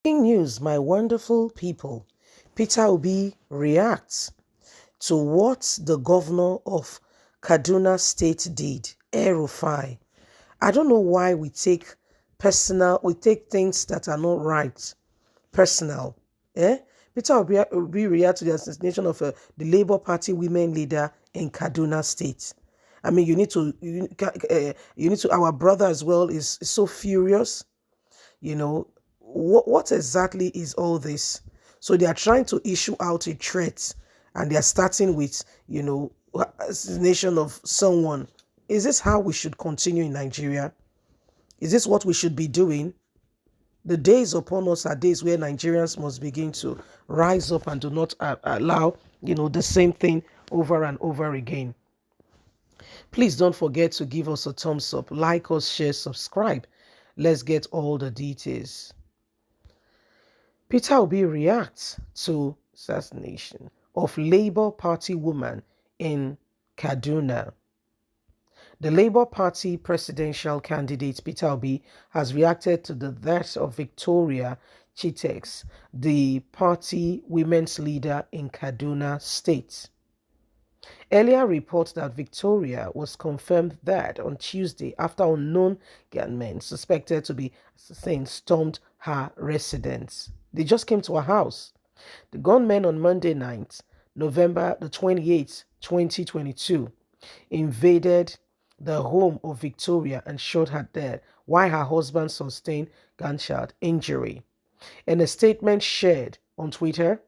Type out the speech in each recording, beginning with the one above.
Breaking news, my wonderful people. Peter Obi reacts to what the governor of Kaduna State did, El-Rufai. I don't know why we take things that are not right personal. Eh? Peter Obi reacted to the assassination of the Labour Party women leader in Kaduna State. I mean, you need to, our brother as well is so furious. You know, what exactly is all this? So they are trying to issue out a threat and they are starting with, assassination of someone. Is this how we should continue in Nigeria? Is this what we should be doing? The days upon us are days where Nigerians must begin to rise up and do not allow, the same thing over and over again. Please don't forget to give us a thumbs up, like us, share, subscribe. Let's get all the details. Peter Obi reacts to assassination of Labour Party woman in Kaduna. The Labour Party presidential candidate Peter Obi has reacted to the death of Victoria Chitex, the party women's leader in Kaduna State. Earlier reports that Victoria was confirmed dead on Tuesday after unknown gunmen suspected to be assassins stormed her residence. They just came to her house. The gunmen on Monday night, November the 28th, 2022, invaded the home of Victoria and shot her dead while her husband sustained gunshot injury. In a statement shared on Twitter,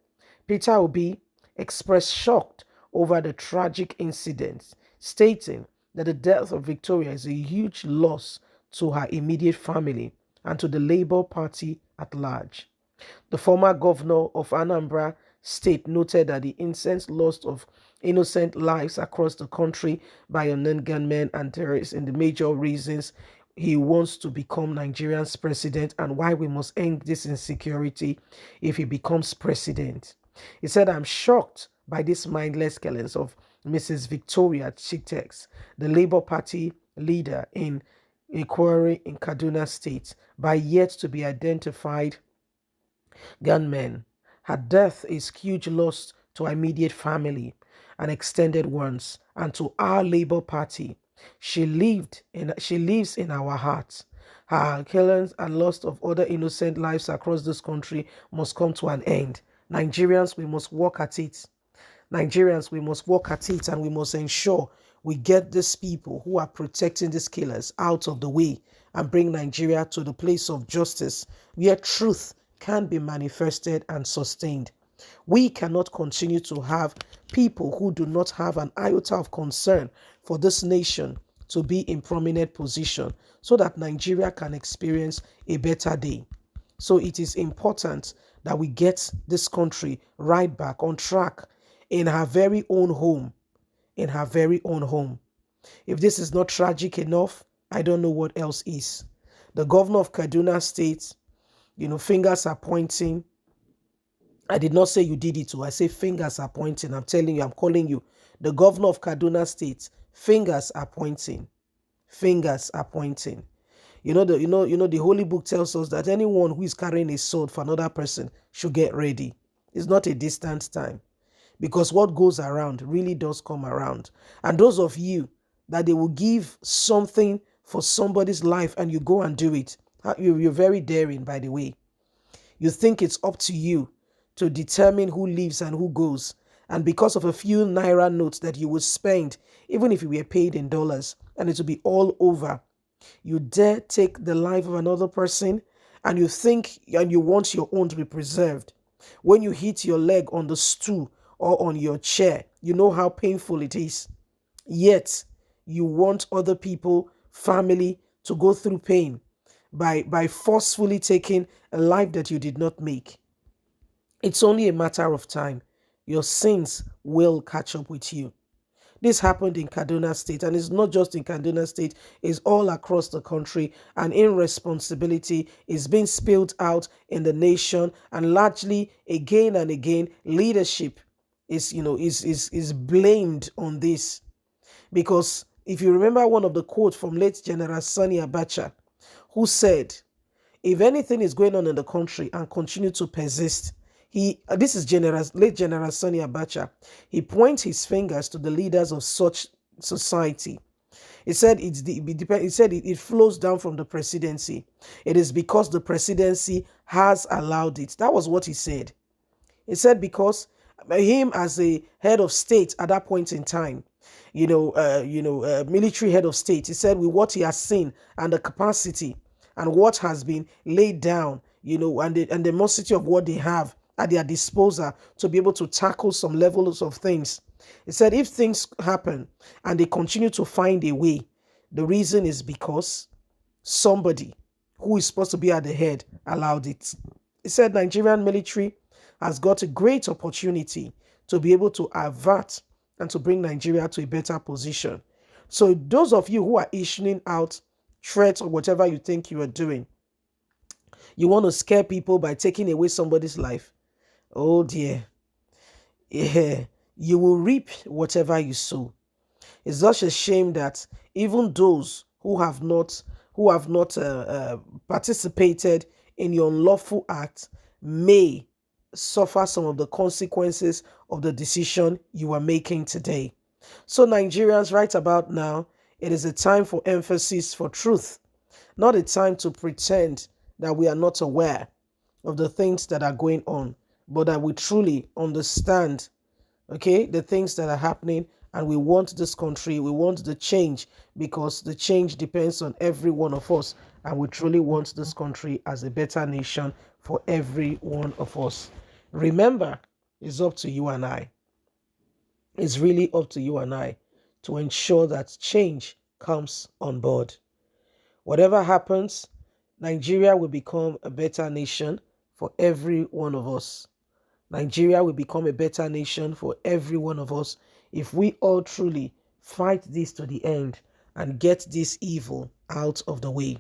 Peter Obi expressed shock over the tragic incident, stating that the death of Victoria is a huge loss to her immediate family and to the Labour Party at large. The former governor of Anambra State noted that the intense loss of innocent lives across the country by unnamed gunmen and terrorists in the major reasons he wants to become Nigeria's president and why we must end this insecurity if he becomes president. He said, I'm shocked by this mindless killings of Mrs. Victoria Chitex, the Labour Party leader in Inquiry in Kaduna State, by yet to be identified gunmen. Her death is huge loss to her immediate family and extended ones, and to our Labour Party. She lives in our hearts. Her killings and loss of other innocent lives across this country must come to an end. Nigerians, we must work at it. Nigerians, we must work at it and we must ensure we get these people who are protecting these killers out of the way and bring Nigeria to the place of justice where truth can be manifested and sustained. We cannot continue to have people who do not have an iota of concern for this nation to be in prominent position so that Nigeria can experience a better day. So it is important that we get this country right back on track in her very own home. In her very own home. If this is not tragic enough, I don't know what else is. The governor of Kaduna State, fingers are pointing. I did not say you did it too. I say fingers are pointing. I'm telling you, I'm calling you. The governor of Kaduna State, fingers are pointing. Fingers are pointing. The Holy Book tells us that anyone who is carrying a sword for another person should get ready. It's not a distant time. Because what goes around really does come around. And those of you that they will give something for somebody's life and you go and do it, you're very daring, by the way. You think it's up to you to determine who lives and who goes. And because of a few naira notes that you will spend, even if you were paid in dollars, and it will be all over, you dare take the life of another person and you think and you want your own to be preserved. When you hit your leg on the stool or on your chair, you know how painful it is. Yet, you want other people, family, to go through pain by forcefully taking a life that you did not make. It's only a matter of time. Your sins will catch up with you. This happened in Kaduna State, and it's not just in Kaduna State, it's all across the country, and irresponsibility is being spilled out in the nation, and largely, again and again, leadership is blamed on this. Because if you remember one of the quotes from late General Sani Abacha, who said, If anything is going on in the country and continue to persist, this is late General Sani Abacha. He points his fingers to the leaders of such society. He said it flows down from the presidency. It is because the presidency has allowed it. That was what he said. He said because him as a head of state at that point in time, military head of state, he said with what he has seen and the capacity and what has been laid down, and the multitude of what they have at their disposal to be able to tackle some levels of things. He said if things happen and they continue to find a way, the reason is because somebody who is supposed to be at the head allowed it. He said Nigerian military has got a great opportunity to be able to avert and to bring Nigeria to a better position. So those of you who are issuing out threats or whatever you think you are doing, you want to scare people by taking away somebody's life. Oh dear. Yeah, you will reap whatever you sow. It's such a shame that even those who have not participated in your unlawful act may suffer some of the consequences of the decision you are making today. So Nigerians, right about now, it is a time for emphasis for truth, not a time to pretend that we are not aware of the things that are going on, but that we truly understand, okay, the things that are happening, and we want this country, we want the change, because the change depends on every one of us, and we truly want this country as a better nation for every one of us. Remember, it's up to you and I. It's really up to you and I to ensure that change comes on board. Whatever happens, Nigeria will become a better nation for every one of us. Nigeria will become a better nation for every one of us if we all truly fight this to the end and get this evil out of the way.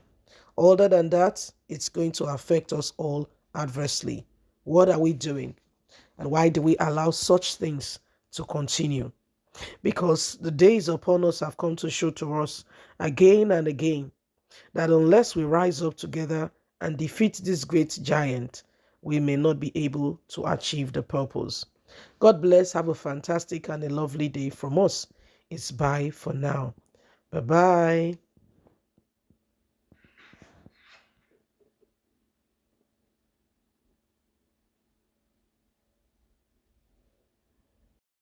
Other than that, it's going to affect us all adversely. What are we doing? And why do we allow such things to continue? Because the days upon us have come to show to us again and again that unless we rise up together and defeat this great giant, we may not be able to achieve the purpose. God bless. Have a fantastic and a lovely day from us. It's bye for now. Bye-bye.